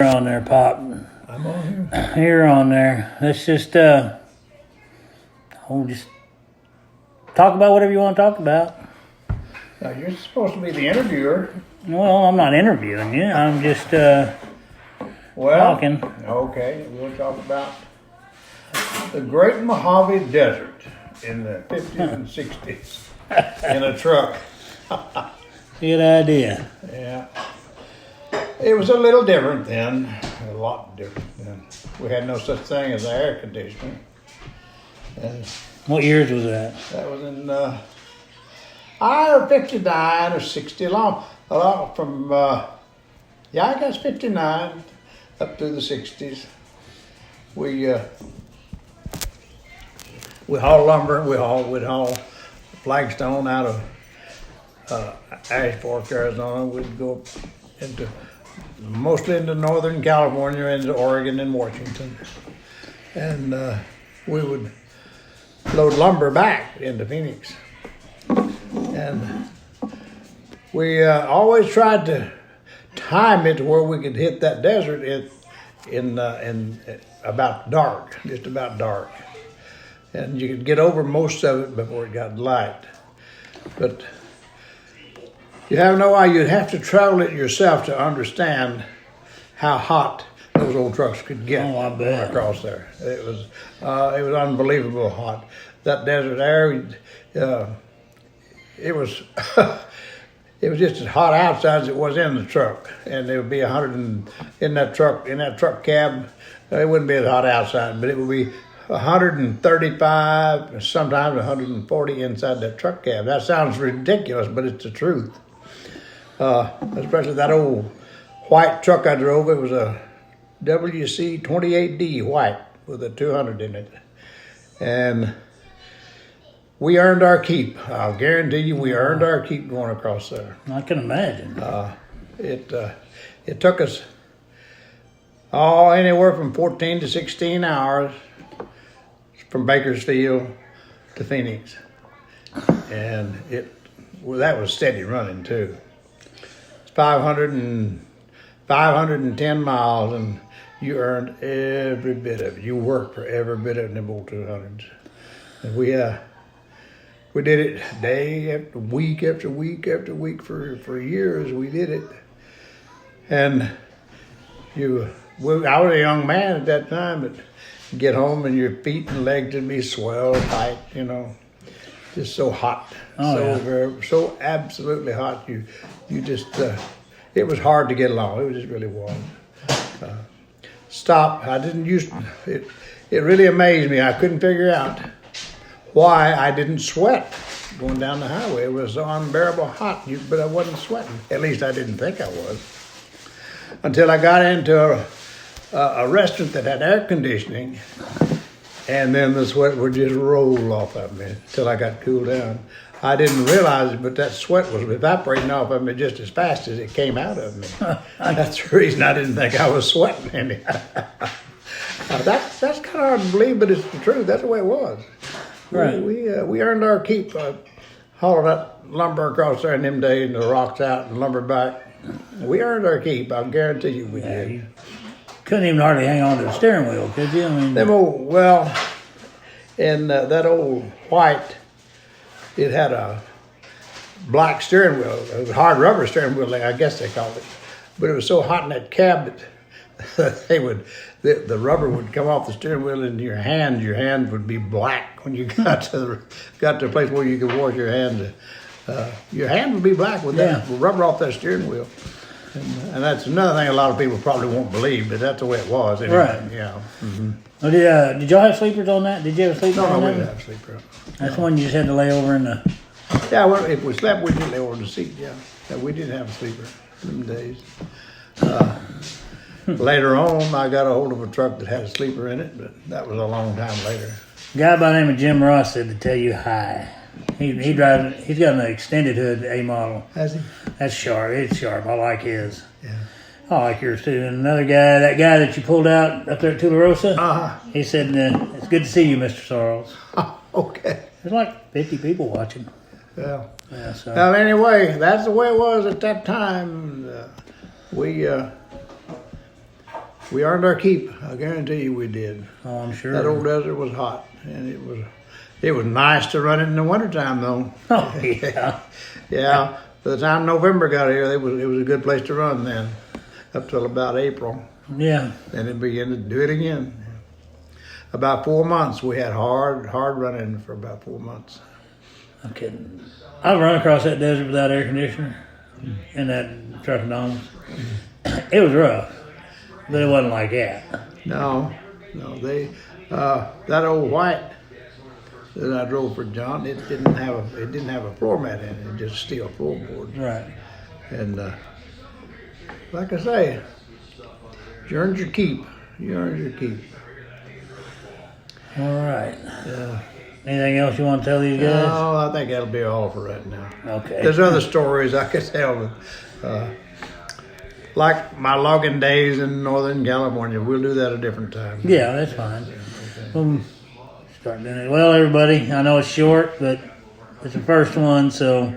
On there, Pop. I'm on here. You're on there. Let's just just talk about whatever you want to talk about. Now, you're supposed to be the interviewer. Well, I'm not interviewing you. I'm just talking. Okay, we'll talk about the Great Mojave Desert in the 50s and 60s in a truck. Good idea. Yeah. It was a little different then, a lot different then. We had no such thing as air conditioning. And What years was that? that was in either 59 or 60 long. From I guess 59 up through the 60s. We haul lumber. We'd haul flagstone out of Ash Fork, Arizona. We'd go mostly into Northern California, into Oregon and Washington, and we would load lumber back into Phoenix. And we always tried to time it to where we could hit that desert in about dark, just about dark. And you could get over most of it before it got light. But you have no idea. You'd have to travel it yourself to understand how hot those old trucks could get Oh, I bet. across there. It was unbelievable hot. That desert air, it was it was just as hot outside as it was in the truck. And it would be 100 in that truck cab. It wouldn't be as hot outside, but it would be 135, sometimes 140 inside that truck cab. That sounds ridiculous, but it's the truth. Especially that old white truck I drove. It was a WC 28D white with a 200 in it. And we earned our keep. I'll guarantee you we earned our keep going across there. I can imagine. It took us anywhere from 14 to 16 hours from Bakersfield to Phoenix. And that was steady running too. 510 miles, and you earned every bit of it. You worked for every bit of them old 200s. And we did it day after week after week after week for years. We did it. And I was a young man at that time, but you get home and your feet and legs would be swelled tight, just so hot. So absolutely hot. You just, it was hard to get along. It just really was. I didn't it really amazed me. I couldn't figure out why I didn't sweat going down the highway. It was so unbearable hot, but I wasn't sweating. At least I didn't think I was. Until I got into a restaurant that had air conditioning, and then the sweat would just roll off of me until I got cooled down. I didn't realize it, but that sweat was evaporating off of me just as fast as it came out of me. That's the reason I didn't think I was sweating any. That's kind of hard to believe, but it's the truth. That's the way it was. Right. We earned our keep hauling that lumber across there in them days, and the rocks out and lumber back. We earned our keep. I guarantee you we did. You couldn't even hardly hang on to the steering wheel, could you? And that old white, it had a black steering wheel. It was a hard rubber steering wheel, I guess they called it. But it was so hot in that cab that the rubber would come off the steering wheel into your hands. Your hands would be black when you got to the place where you could wash your hands. Your hand would be black with that rubber off that steering wheel. And that's another thing a lot of people probably won't believe, but that's the way it was. Anyway. Right. Yeah. Mm-hmm. Well, did y'all have sleepers on that? Did you have a sleeper on No, that? we didn't have a sleeper. That's one you just had to lay over in the... Yeah, well, if we slept, we did lay over the seat, yeah. We didn't have a sleeper in them days. Later on, I got a hold of a truck that had a sleeper in it, but that was a long time later. A guy by the name of Jim Ross said to tell you hi. He's got an extended hood A model. Has he? That's sharp. It's sharp. I like his. Yeah. I like yours too. And another guy, that guy that you pulled out up there at Tularosa, he said, it's good to see you, Mr. Sorrells. Okay. There's like 50 people watching. Yeah. Yeah, so. Well, anyway, that's the way it was at that time. We earned our keep. I guarantee you we did. Oh, I'm sure. That old desert was hot, and it was nice to run it in the wintertime, though. Oh, yeah. Yeah. By the time November got here, it was a good place to run then, up till about April. Yeah. Then it began to do it again. About 4 months, we had hard running for about 4 months. I'm kidding. I've run across that desert without air conditioner in that truck and Donald's. It was rough, but it wasn't like that. No, they that old white that I drove for John, it didn't have a floor mat in it, just steel floorboard. Right. And like I say, you earned your keep. You earned your keep. All right. Yeah. Anything else you want to tell these guys? No, I think that'll be all for right now. Okay. There's other stories I could tell, but like my logging days in Northern California, we'll do that a different time. Yeah, that's fine. Start doing it. Well, everybody, I know it's short, but it's the first one, so